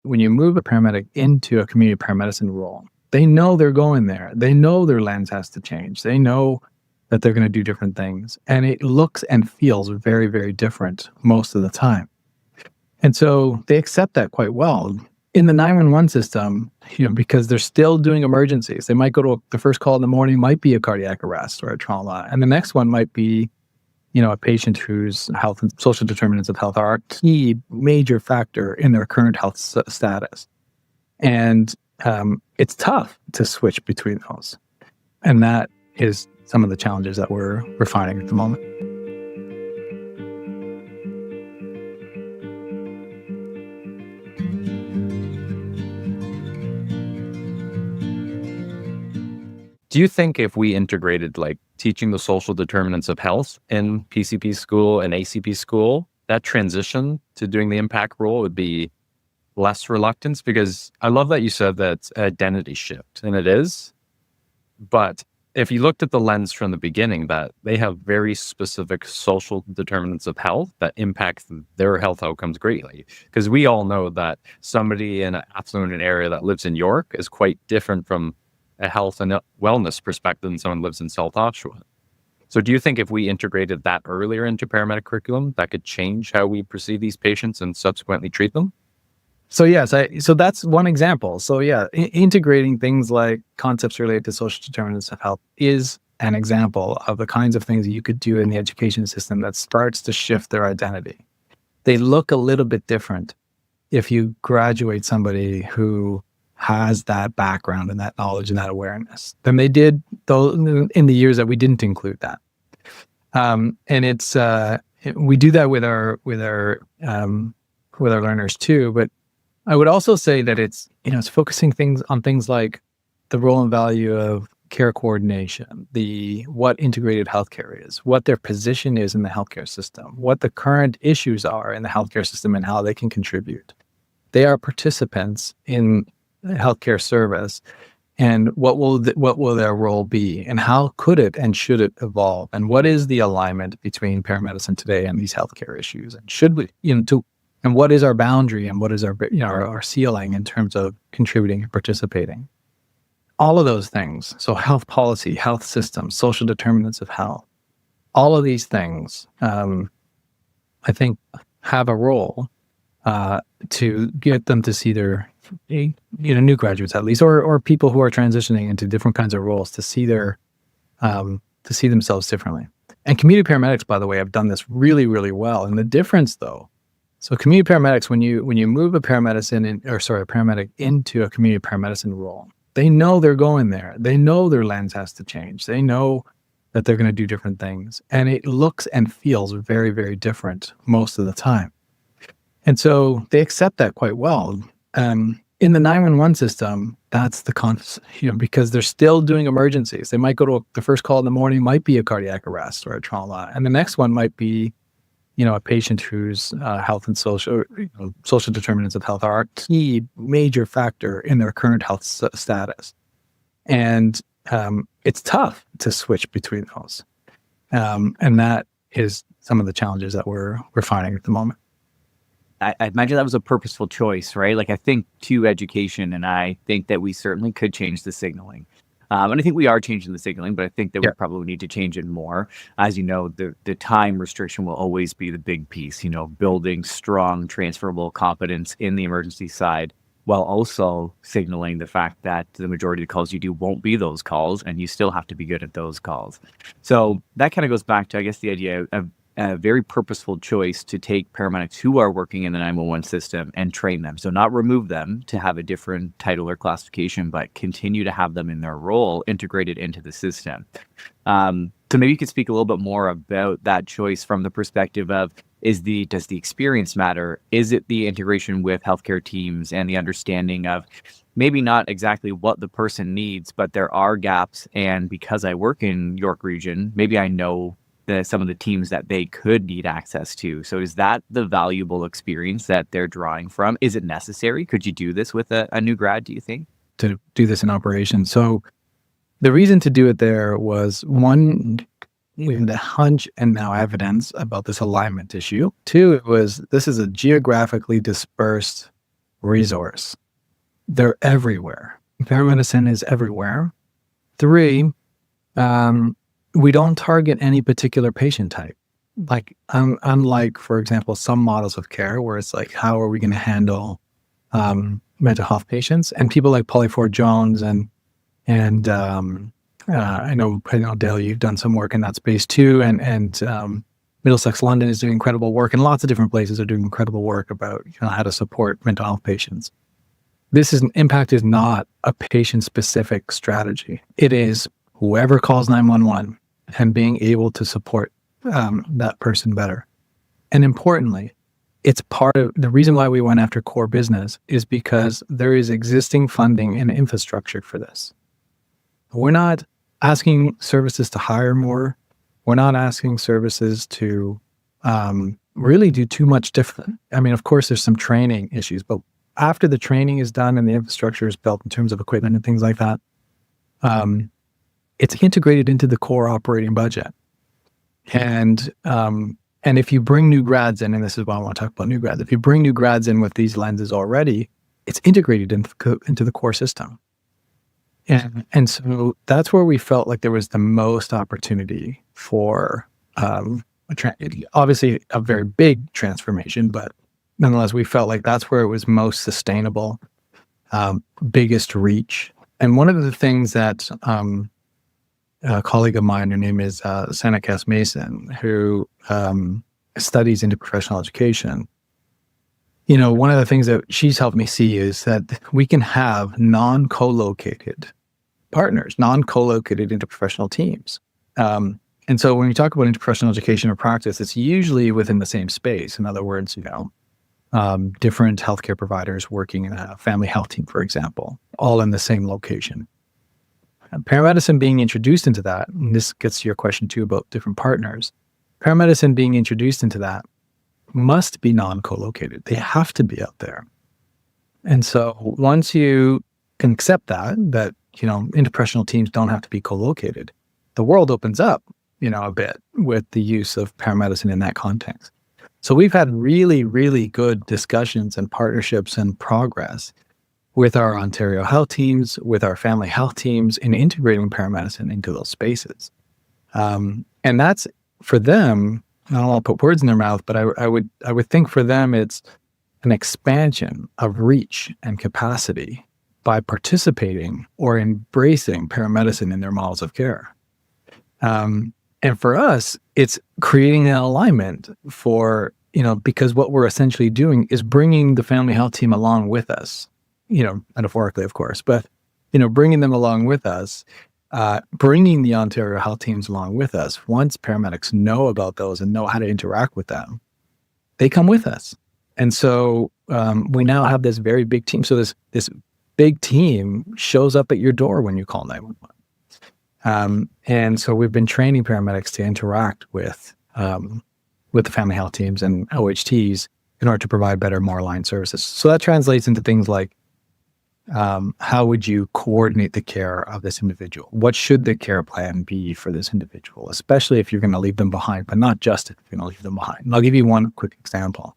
When you move a paramedic into a community paramedicine role, they know they're going there. They know their lens has to change. They know that they're going to do different things. And it looks and feels very, very different most of the time. And so they accept that quite well. In the 911 system, because they're still doing emergencies, they might go to the first call in the morning, might be a cardiac arrest or a trauma. And the next one might be, a patient whose health and social determinants of health are a key major factor in their current health status. And it's tough to switch between those. And that is some of the challenges that we're finding at the moment. Do you think if we integrated like teaching the social determinants of health in PCP school and ACP school, that transition to doing the IMPACC role would be less reluctance? Because I love that you said that identity shift, and it is. But if you looked at the lens from the beginning, that they have very specific social determinants of health that impact their health outcomes greatly. Because we all know that somebody in an affluent area that lives in York is quite different from a health and wellness perspective than someone lives in South Oshawa. So do you think if we integrated that earlier into paramedic curriculum, that could change how we perceive these patients and subsequently treat them? So yes, so that's one example. So yeah, integrating things like concepts related to social determinants of health is an example of the kinds of things that you could do in the education system that starts to shift their identity. They look a little bit different if you graduate somebody who has that background and that knowledge and that awareness than they did in the years that we didn't include that. And it's we do that with our learners too. But I would also say that it's focusing on things like the role and value of care coordination, what integrated healthcare is, what their position is in the healthcare system, what the current issues are in the healthcare system, and how they can contribute. They are participants in healthcare service, and what will their role be, and how could it and should it evolve, and what is the alignment between paramedicine today and these healthcare issues, and should we and what is our boundary and what is our ceiling in terms of contributing and participating. All of those things. So health policy, health systems, social determinants of health, all of these things, I think, have a role to get them to see their new graduates at least, or people who are transitioning into different kinds of roles to see themselves differently. And community paramedics, by the way, have done this really, really well. And the difference, though, so community paramedics, when you move a paramedic into a community paramedicine role, they know they're going there. They know their lens has to change. They know that they're going to do different things, and it looks and feels very, very different most of the time. And so they accept that quite well. In the 911 system, that's the because they're still doing emergencies. They might go to the first call in the morning, might be a cardiac arrest or a trauma, and the next one might be, a patient whose health and social determinants of health are a key major factor in their current health status. And it's tough to switch between those, and that is some of the challenges that we're finding at the moment. I imagine that was a purposeful choice, right? Like, I think to education, and I think that we certainly could change the signaling. And I think we are changing the signaling, but I think that we probably need to change it more. As you know, the time restriction will always be the big piece, building strong, transferable competence in the emergency side, while also signaling the fact that the majority of the calls you do won't be those calls, and you still have to be good at those calls. So that kind of goes back to, I guess, the idea of a very purposeful choice to take paramedics who are working in the 911 system and train them. So not remove them to have a different title or classification, but continue to have them in their role integrated into the system. So maybe you could speak a little bit more about that choice from the perspective of, does the experience matter? Is it the integration with healthcare teams and the understanding of maybe not exactly what the person needs, but there are gaps. And because I work in York region, maybe I know some of the teams that they could need access to. So is that the valuable experience that they're drawing from? Is it necessary? Could you do this with a new grad, do you think? To do this in operation. So the reason to do it there was, one, we had the hunch and now evidence about this alignment issue. Two, this is a geographically dispersed resource. They're everywhere. Paramedicine is everywhere. 3, we don't target any particular patient type. Like, unlike, for example, some models of care where it's like, how are we going to handle mental health patients? And people like Polly Ford Jones and I know Dale, you've done some work in that space too, and Middlesex London is doing incredible work, and lots of different places are doing incredible work about how to support mental health patients. IMPACC is not a patient-specific strategy. It is whoever calls 911 and being able to support that person better. And importantly, it's part of the reason why we went after core business is because there is existing funding and infrastructure for this. We're not asking services to hire more. We're not asking services to really do too much different. I mean, of course, there's some training issues, but after the training is done and the infrastructure is built in terms of equipment and things like that, it's integrated into the core operating budget. And if you bring new grads in, and this is why I want to talk about new grads, if you bring new grads in with these lenses already, it's integrated into the core system. And so that's where we felt like there was the most opportunity for obviously a very big transformation, but nonetheless, we felt like that's where it was most sustainable, biggest reach. And one of the things that a colleague of mine, her name is Sanakes Mason, who studies interprofessional education. One of the things that she's helped me see is that we can have non-co-located partners, non-co-located interprofessional teams. And so when we talk about interprofessional education or practice, it's usually within the same space. In other words, different healthcare providers working in a family health team, for example, all in the same location. Paramedicine being introduced into that, and this gets to your question too about different partners, paramedicine being introduced into that must be non-co-located. They have to be out there. And so once you can accept that interprofessional teams don't have to be co-located, the world opens up, a bit with the use of paramedicine in that context. So we've had really, really good discussions and partnerships and progress with our Ontario health teams, with our family health teams in integrating paramedicine into those spaces. And that's for them, I don't want to put words in their mouth, but I would think for them it's an expansion of reach and capacity by participating or embracing paramedicine in their models of care. And for us, it's creating an alignment for, because what we're essentially doing is bringing the family health team along with us, metaphorically, of course, but, bringing them along with us, bringing the Ontario health teams along with us. Once paramedics know about those and know how to interact with them, they come with us. And so we now have this very big team. So this big team shows up at your door when you call 911. And so we've been training paramedics to interact with the family health teams and OHTs in order to provide better, more aligned services. So that translates into things like, how would you coordinate the care of this individual? What should the care plan be for this individual, especially if you're going to leave them behind, but not just if you're going to leave them behind. And I'll give you one quick example.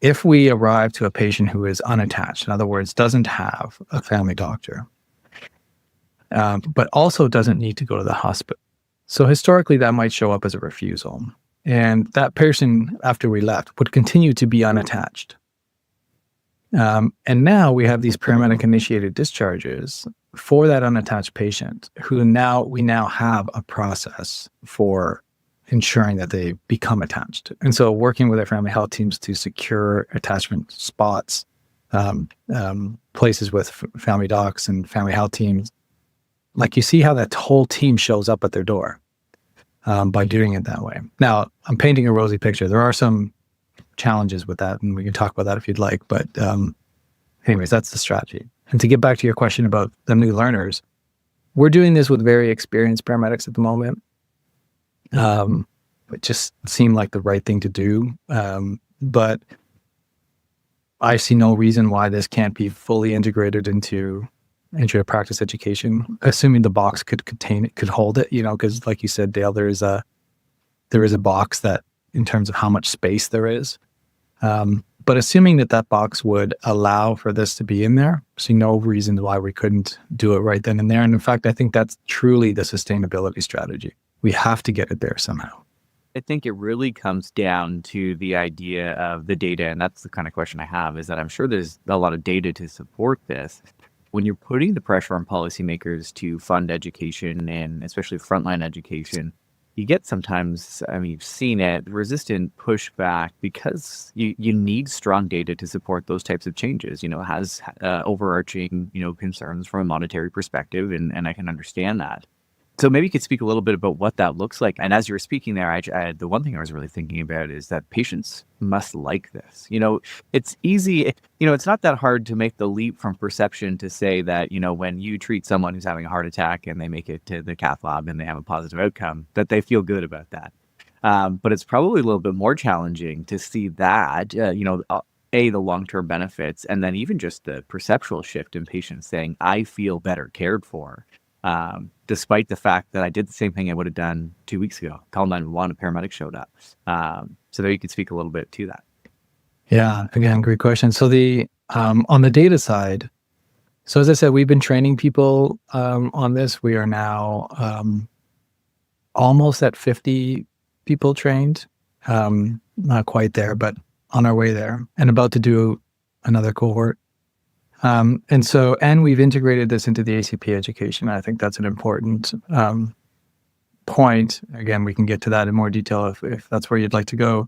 If we arrive to a patient who is unattached, in other words, doesn't have a family doctor, but also doesn't need to go to the hospital. So historically, that might show up as a refusal. And that person, after we left, would continue to be unattached. And now we have these paramedic-initiated discharges for that unattached patient who we now have a process for ensuring that they become attached. And so working with our family health teams to secure attachment spots, places with family docs and family health teams, like you see how that whole team shows up at their door by doing it that way. Now, I'm painting a rosy picture. There are some challenges with that, and we can talk about that if you'd like. But anyways, that's the strategy. And to get back to your question about the new learners, we're doing this with very experienced paramedics at the moment. It just seemed like the right thing to do. But I see no reason why this can't be fully integrated into practice education, assuming the box could contain it, could hold it, because like you said, Dale, there is a box that in terms of how much space there is. But assuming that box would allow for this to be in there, see no reason why we couldn't do it right then and there. And in fact, I think that's truly the sustainability strategy. We have to get it there somehow. I think it really comes down to the idea of the data. And that's the kind of question I have, is that I'm sure there's a lot of data to support this. When you're putting the pressure on policymakers to fund education, and especially frontline education, you get sometimes, I mean, you've seen it, resistant pushback because you need strong data to support those types of changes. It has overarching, concerns from a monetary perspective, and I can understand that. So maybe you could speak a little bit about what that looks like. And as you were speaking there, the one thing I was really thinking about is that patients must like this. It's easy. It's not that hard to make the leap from perception to say that, when you treat someone who's having a heart attack and they make it to the cath lab and they have a positive outcome, that they feel good about that. But it's probably a little bit more challenging to see that, the long-term benefits, and then even just the perceptual shift in patients saying, I feel better cared for. Despite the fact that I did the same thing I would have done 2 weeks ago. Called 911, a paramedic showed up. So there you could speak a little bit to that. Yeah, again, great question. So on the data side, so as I said, we've been training people on this. We are now almost at 50 people trained. Not quite there, but on our way there, and about to do another cohort. And we've integrated this into the ACP education. I think that's an important point. Again, we can get to that in more detail if that's where you'd like to go.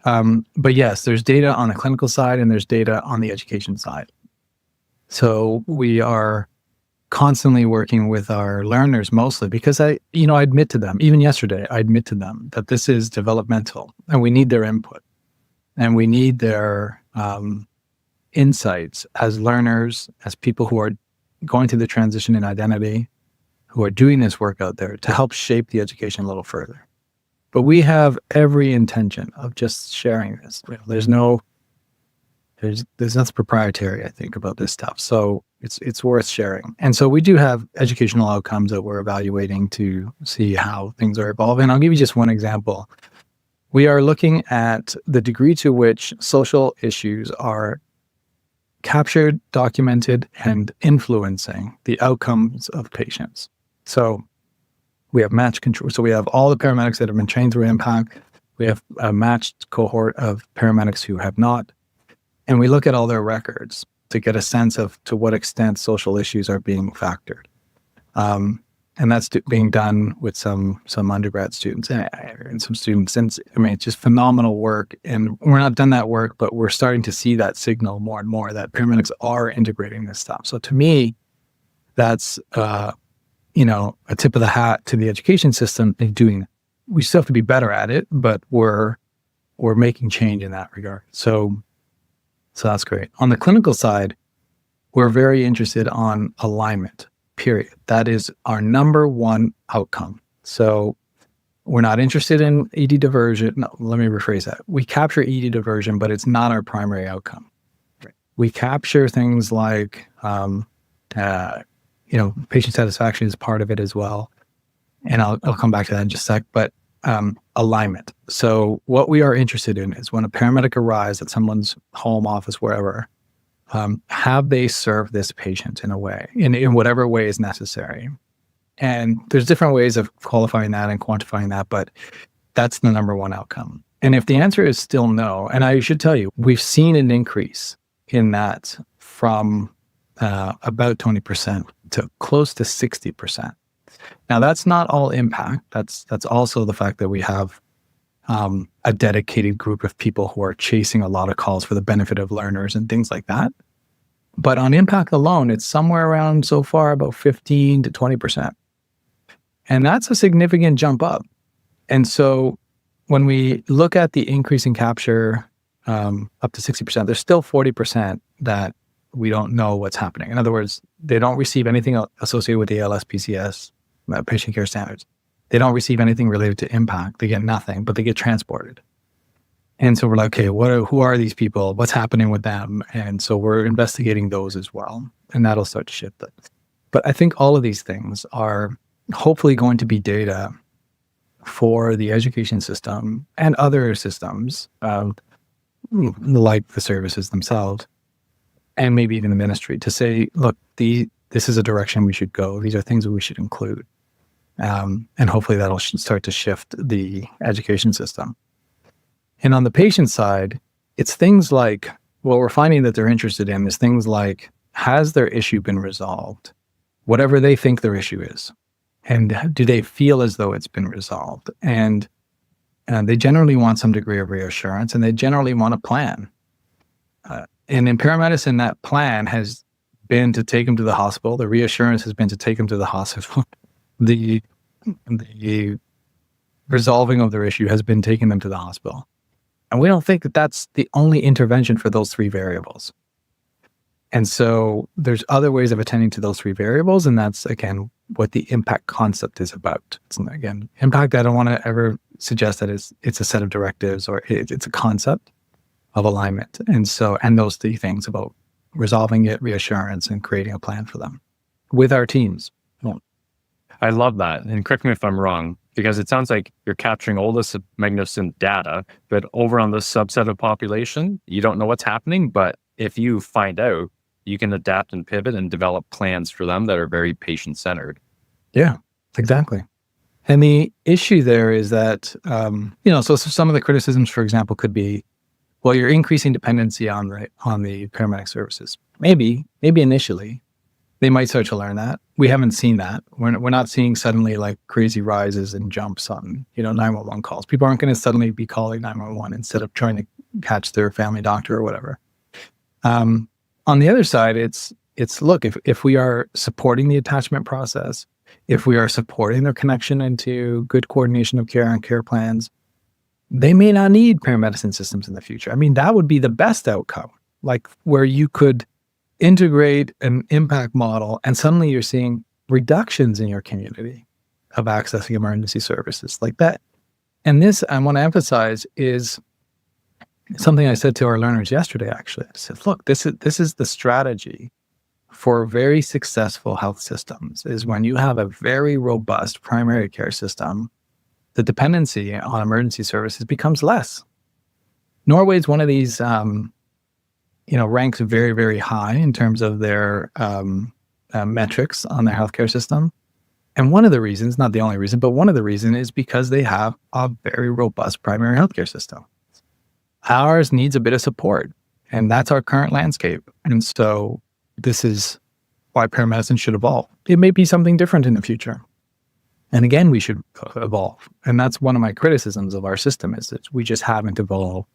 But yes, there's data on the clinical side and there's data on the education side. So we are constantly working with our learners mostly because I admit to them, even yesterday, I admit to them that this is developmental and we need their input and we need their insights as learners, as people who are going through the transition in identity, who are doing this work out there to help shape the education a little further. But we have every intention of just sharing this. There's nothing proprietary, I think, about this stuff. So it's worth sharing. And so we do have educational outcomes that we're evaluating to see how things are evolving. I'll give you just one example. We are looking at the degree to which social issues are captured, documented, and influencing the outcomes of patients. So we have match control. So we have all the paramedics that have been trained through IMPACC. We have a matched cohort of paramedics who have not. And we look at all their records to get a sense of to what extent social issues are being factored. And that's being done with some undergrad students and some students. And it's just phenomenal work. And we're not done that work, but we're starting to see that signal more and more that paramedics are integrating this stuff. So to me, that's a tip of the hat to the education system in doing. We still have to be better at it, but we're making change in that regard. So that's great. On the clinical side, we're very interested on alignment. Period. That is our number one outcome. So we're not interested in ED diversion. No, let me rephrase that. We capture ED diversion, but it's not our primary outcome. Right. We capture things like, patient satisfaction is part of it as well. And I'll come back to that in just a sec, but alignment. So what we are interested in is when a paramedic arrives at someone's home, office, wherever, have they served this patient in a way, in whatever way is necessary? And there's different ways of qualifying that and quantifying that, but that's the number one outcome. And if the answer is still no, and I should tell you, we've seen an increase in that from about 20% to close to 60%. Now, that's not all IMPACC. That's also the fact that we have a dedicated group of people who are chasing a lot of calls for the benefit of learners and things like that. But on IMPACC alone, it's somewhere around so far about 15 to 20%. And that's a significant jump up. And so when we look at the increase in capture up to 60%, there's still 40% that we don't know what's happening. In other words, they don't receive anything associated with the ALS, PCS, patient care standards. They don't receive anything related to IMPACC. They get nothing, but they get transported. And so we're like, okay, who are these people? What's happening with them? And so we're investigating those as well. And that'll start to shift it. But I think all of these things are hopefully going to be data for the education system and other systems like the services themselves, and maybe even the ministry, to say, look, this is a direction we should go. These are things that we should include. And hopefully that'll start to shift the education system. And on the patient side, it's things like, what we're finding that they're interested in is things like, has their issue been resolved? Whatever they think their issue is. And do they feel as though it's been resolved? And they generally want some degree of reassurance, and they generally want a plan. And in paramedicine, that plan has been to take them to the hospital. The reassurance has been to take them to the hospital. The resolving of their issue has been taking them to the hospital. And we don't think that that's the only intervention for those three variables. And so there's other ways of attending to those three variables. And that's, again, what the IMPACC concept is about. It's, again, IMPACC, I don't want to ever suggest that it's a set of directives, or it's a concept of alignment. And those three things about resolving it, reassurance, and creating a plan for them with our teams. Yeah. I love that. And correct me if I'm wrong, because it sounds like you're capturing all this magnificent data, but over on this subset of population, you don't know what's happening. But if you find out, you can adapt and pivot and develop plans for them that are very patient-centered. Yeah, exactly. And the issue there is that, so some of the criticisms, for example, could be, well, you're increasing dependency on the paramedic services. Maybe initially, they might start to learn that. We haven't seen that. We're not seeing suddenly like crazy rises and jumps on 911 calls. People aren't going to suddenly be calling 911 instead of trying to catch their family doctor or whatever. On the other side, it's look, if we are supporting the attachment process, if we are supporting their connection into good coordination of care and care plans, they may not need paramedicine systems in the future. I mean, that would be the best outcome, like where you could integrate an IMPACC model and suddenly you're seeing reductions in your community of accessing emergency services like that. And this, I want to emphasize, is something I said to our learners yesterday, actually. I said, look, this is the strategy for very successful health systems, is when you have a very robust primary care system, the dependency on emergency services becomes less. Norway is one of these, ranks very, very high in terms of their metrics on their healthcare system. And one of the reasons, not the only reason, but one of the reasons is because they have a very robust primary healthcare system. Ours needs a bit of support, and that's our current landscape. And so this is why paramedicine should evolve. It may be something different in the future. And again, we should evolve. And that's one of my criticisms of our system, is that we just haven't evolved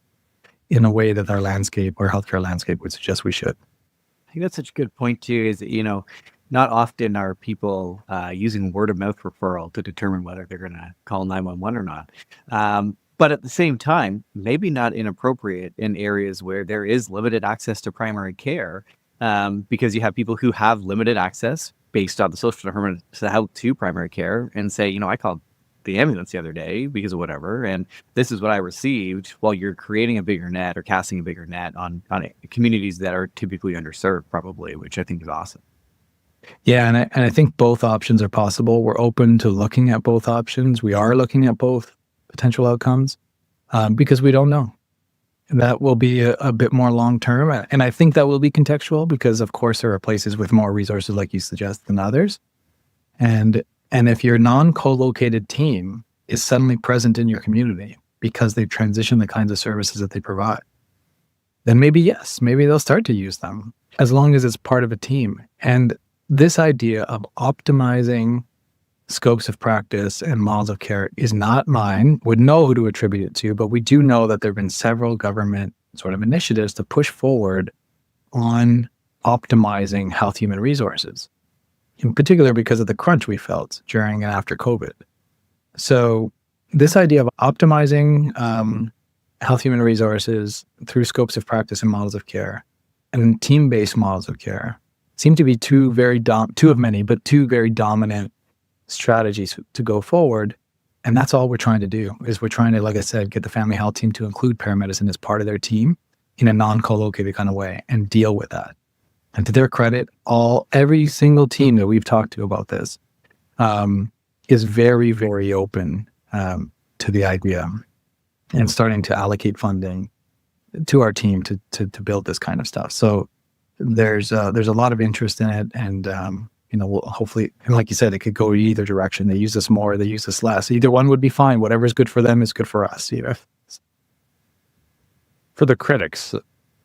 in a way that our landscape, our healthcare landscape, would suggest we should. I think that's such a good point too, is that, not often are people using word of mouth referral to determine whether they're going to call 911 or not. But at the same time, maybe not inappropriate in areas where there is limited access to primary care, because you have people who have limited access based on the social determinants of health to primary care and say, I called the ambulance the other day because of whatever, and this is what I received, while you're creating a bigger net or casting a bigger net on communities that are typically underserved, probably, which I think is awesome. Yeah, and I think both options are possible. We're open to looking at both options. We are looking at both potential outcomes because we don't know. And that will be a bit more long-term. And I think that will be contextual because, of course, there are places with more resources, like you suggest, than others. And if your non-co-located team is suddenly present in your community because they've transitioned the kinds of services that they provide, then maybe they'll start to use them as long as it's part of a team. And this idea of optimizing scopes of practice and models of care is not mine. Would know who to attribute it to, but we do know that there have been several government sort of initiatives to push forward on optimizing health human resources, in particular because of the crunch we felt during and after COVID. So this idea of optimizing health human resources through scopes of practice and models of care and team-based models of care seem to be two very dominant strategies to go forward. And that's all we're trying to do, is we're trying to, like I said, get the family health team to include paramedicine as part of their team in a non-co-located kind of way and deal with that. And to their credit, every single team that we've talked to about this is very, very open to the idea and starting to allocate funding to our team to build this kind of stuff. So there's a lot of interest in it, and we'll hopefully, and like you said, it could go either direction. They use us more, they use us less. Either one would be fine. Whatever's good for them is good for us. For the critics,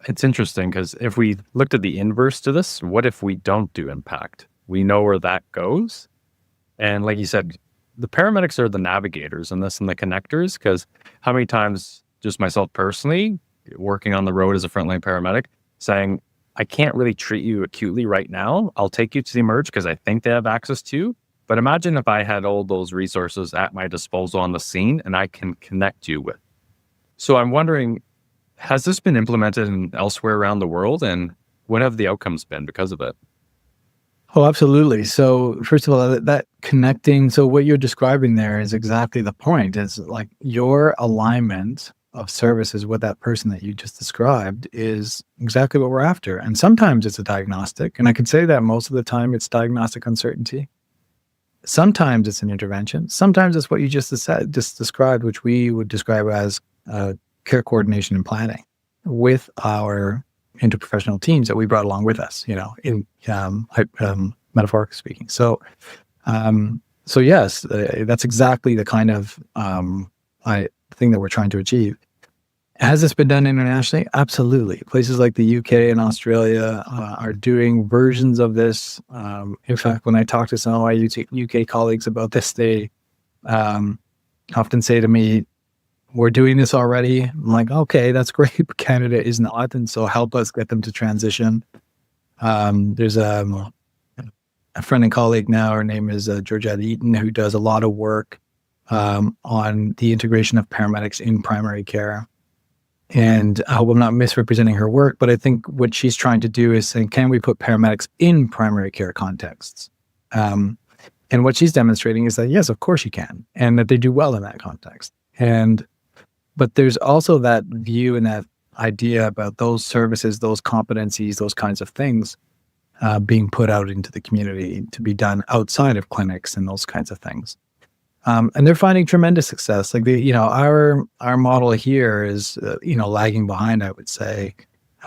it's interesting because if we looked at the inverse to this, what if we don't do impact? We know where that goes. And like you said, the paramedics are the navigators in this and the connectors, because how many times, just myself personally, working on the road as a frontline paramedic, saying, I can't really treat you acutely right now. I'll take you to the emerge because I think they have access to. But imagine if I had all those resources at my disposal on the scene and I can connect you with. So I'm wondering, has this been implemented elsewhere around the world, and what have the outcomes been because of it? Oh, absolutely. So first of all, that connecting, so what you're describing there is exactly the point. Is like your alignment of services with that person that you just described is exactly what we're after. And sometimes it's a diagnostic, and I could say that most of the time it's diagnostic uncertainty. Sometimes it's an intervention. Sometimes it's what you just described, which we would describe as care coordination and planning with our interprofessional teams that we brought along with us, metaphorically speaking. So yes, that's exactly the kind of thing that we're trying to achieve. Has this been done internationally? Absolutely. Places like the UK and Australia are doing versions of this. In fact, when I talk to some of my UK colleagues about this, they often say to me, we're doing this already. I'm like, okay, that's great, but Canada is not, and so help us get them to transition. There's a friend and colleague now, her name is Georgette Eaton, who does a lot of work on the integration of paramedics in primary care. And I hope I'm not misrepresenting her work, but I think what she's trying to do is saying, can we put paramedics in primary care contexts? And what she's demonstrating is that, yes, of course you can, and that they do well in that context. But there's also that view and that idea about those services, those competencies, those kinds of things being put out into the community to be done outside of clinics and those kinds of things. And they're finding tremendous success. Like our model here is lagging behind, I would say,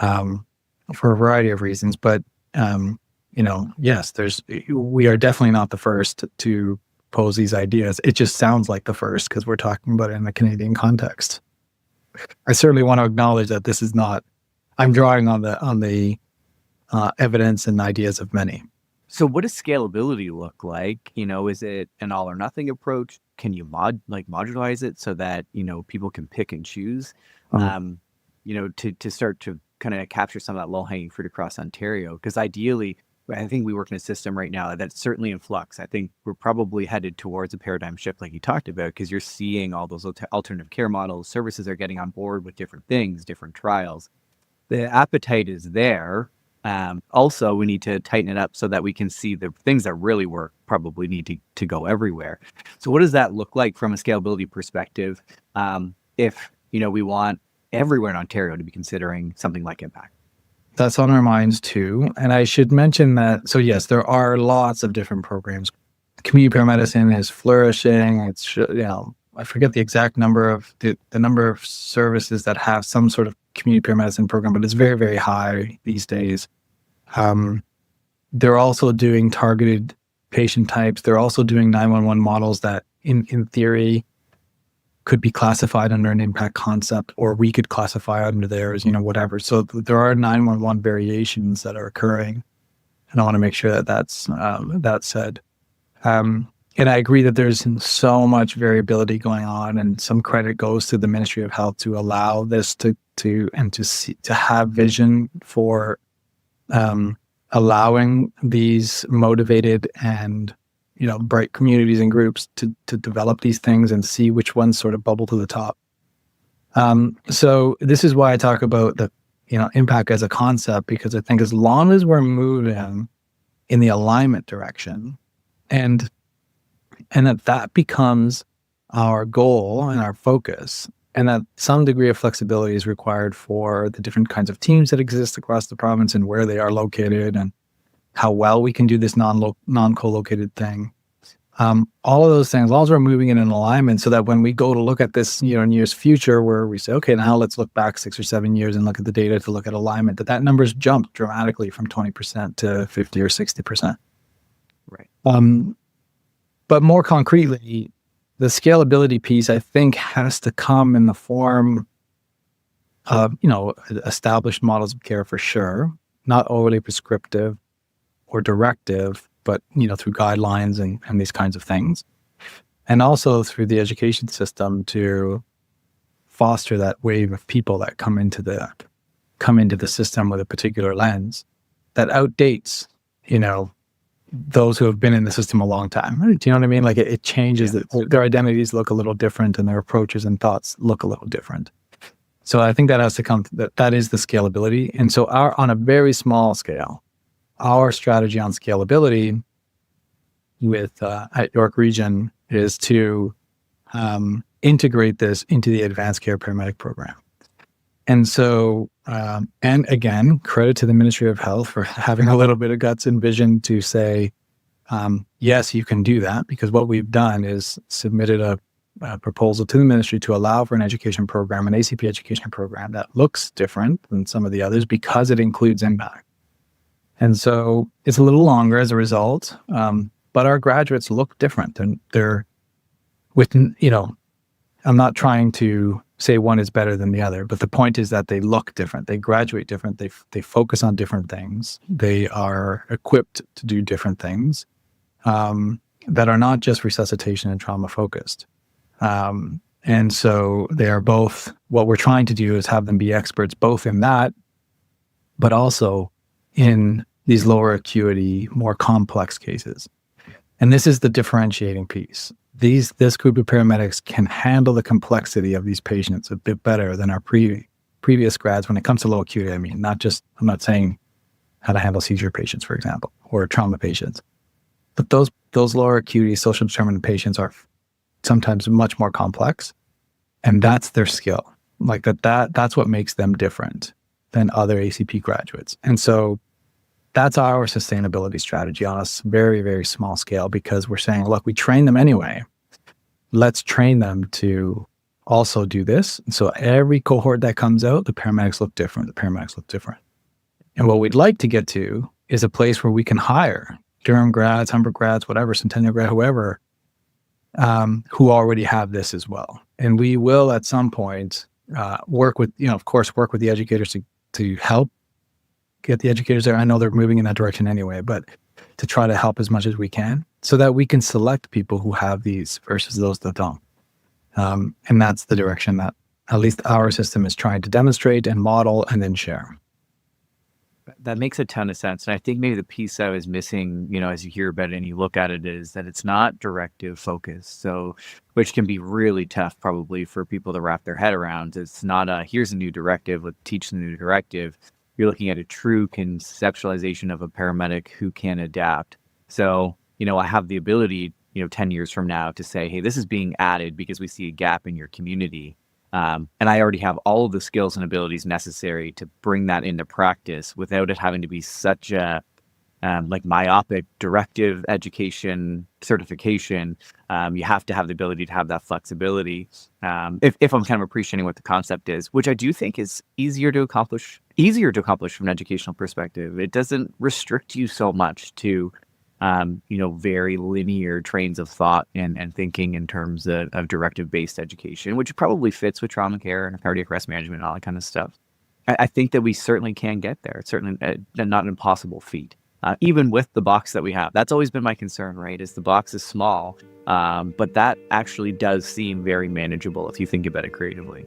for a variety of reasons. But yes, we are definitely not the first to pose these ideas. It just sounds like the first because we're talking about it in the Canadian context. I certainly want to acknowledge that this is not. I'm drawing on the evidence and ideas of many. So what does scalability look like? Is it an all or nothing approach? Can you modularize it so that, people can pick and choose, to start to kind of capture some of that low hanging fruit across Ontario? Because ideally, I think we work in a system right now that's certainly in flux. I think we're probably headed towards a paradigm shift like you talked about, because you're seeing all those alternative care models, services are getting on board with different things, different trials. The appetite is there. Also, we need to tighten it up so that we can see the things that really work probably need to go everywhere. So what does that look like from a scalability perspective if we want everywhere in Ontario to be considering something like IMPACC? That's on our minds too. And I should mention that, so yes, there are lots of different programs. Community paramedicine is flourishing. It's, I forget the exact number of the number of services that have some sort of community paramedicine program, but it's very, very high these days. They're also doing targeted patient types. They're also doing 911 models that in theory could be classified under an IMPACC concept, or we could classify under theirs, whatever. So there are 911 variations that are occurring. And I want to make sure that that's said. And I agree that there's so much variability going on, and some credit goes to the Ministry of Health to allow this to have vision for allowing these motivated and bright communities and groups to develop these things and see which ones sort of bubble to the top. So this is why I talk about the IMPACC as a concept, because I think as long as we're moving in the alignment direction, and that becomes our goal and our focus, and that some degree of flexibility is required for the different kinds of teams that exist across the province and where they are located and how well we can do this non-co-located thing. All of those things, all are moving in an alignment so that when we go to look at this, in years future, where we say, okay, now let's look back 6 or 7 years and look at the data to look at alignment, that number's jumped dramatically from 20% to 50 or 60%. Right. But more concretely, the scalability piece, I think, has to come in the form of, established models of care for sure, not overly prescriptive or directive, but, through guidelines and these kinds of things. And also through the education system to foster that wave of people that come into the system with a particular lens that outdates, those who have been in the system a long time. Do you know what I mean? Like it changes, their identities look a little different and their approaches and thoughts look a little different. So I think that has to come, that is the scalability. And so on a very small scale, our strategy on scalability with at York Region is to integrate this into the advanced care paramedic program. And so, and again, credit to the Ministry of Health for having a little bit of guts and vision to say, yes, you can do that, because what we've done is submitted a proposal to the ministry to allow for an education program, an ACP education program that looks different than some of the others because it includes MPACC. And so it's a little longer as a result, but our graduates look different, and they're I'm not trying to say one is better than the other, but the point is that they look different. They graduate different. They focus on different things. They are equipped to do different things that are not just resuscitation and trauma focused. And so they are both, what we're trying to do is have them be experts both in that, but also in these lower acuity, more complex cases. And this is the differentiating piece. This group of paramedics can handle the complexity of these patients a bit better than our previous grads when it comes to low acuity. I mean, I'm not saying how to handle seizure patients, for example, or trauma patients, but those lower acuity social determinant patients are sometimes much more complex, and that's their skill. Like that's what makes them different than other ACP graduates. And so that's our sustainability strategy on a very, very small scale, because we're saying, look, we train them anyway. Let's train them to also do this. And so every cohort that comes out, the paramedics look different. And what we'd like to get to is a place where we can hire Durham grads, Humber grads, whatever, Centennial grad, whoever, who already have this as well. And we will at some point work with the educators to help get the educators there. I know they're moving in that direction anyway, but to try to help as much as we can so that we can select people who have these versus those that don't. And that's the direction that at least our system is trying to demonstrate and model and then share. That makes a ton of sense. And I think maybe the piece I was missing, as you hear about it and you look at it, is that it's not directive focused. So, which can be really tough probably for people to wrap their head around. It's not here's a new directive, let's teach the new directive. You're looking at a true conceptualization of a paramedic who can adapt. So, I have the ability, 10 years from now to say, hey, this is being added because we see a gap in your community. And I already have all of the skills and abilities necessary to bring that into practice without it having to be such a myopic directive education certification. You have to have the ability to have that flexibility. If I'm kind of appreciating what the concept is, which I do think is easier to accomplish from an educational perspective. It doesn't restrict you so much to, very linear trains of thought and thinking in terms of directive-based education, which probably fits with trauma care and cardiac arrest management and all that kind of stuff. I think that we certainly can get there. It's certainly not an impossible feat. Even with the box that we have. That's always been my concern, right? Is the box is small, but that actually does seem very manageable if you think about it creatively.